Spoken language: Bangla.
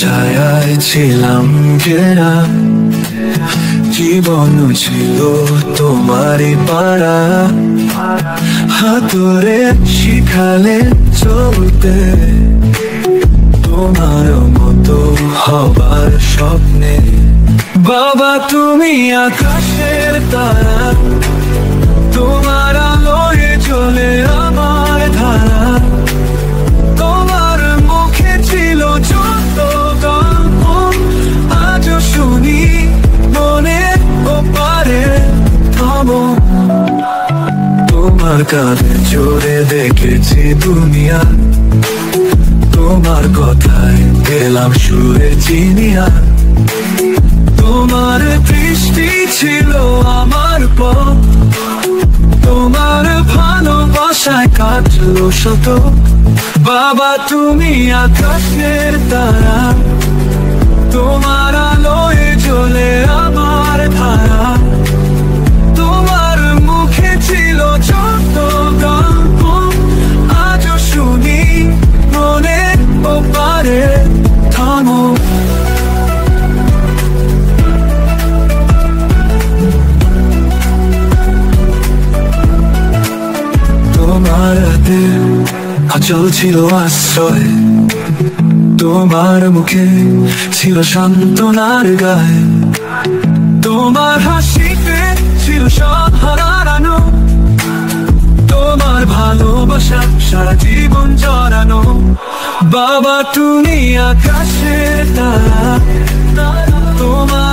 ছায়ায় ছিলাম ঘেরা, জীবন ছিল তোমারই পাড়া। হাতুড়ে শিখালে চলতে, তোমার মতো হবার স্বপ্নে। বাবা তুমি আকাশের তারা, তোমার আলোয় চলে আমার ধারা। তোমার মুখে ছিল যত গল্প, আজও শুনি মনের ওপারে। থামো, তোমার কাঁধে জোরে দেখেছি দুনিয়া, তোমার কথায় পেলাম সুরে চিনিয়া। তোমার দৃষ্টি ছিল আমার পথ, তোমার ভালোবাসায় কাটলো শত। বাবা তুমি আকাশের তারা, তোমার আলোয় জ্বলে আমার ধারা। তোমার মুখে ছিল যত গল্প, আজও শুনি মনের ওপারে। থামো, তোমার হাতে আঁচল ছিল আশ্রয়, তোমার মুখে ছিল সান্ত্বনার গায়ে। তোমার হাসিতে ছিল সব হারানো, তোমার ভালোবাসা সারা জীবন জড়ানো। বাবা তুমি আকাশের তারা, তোমার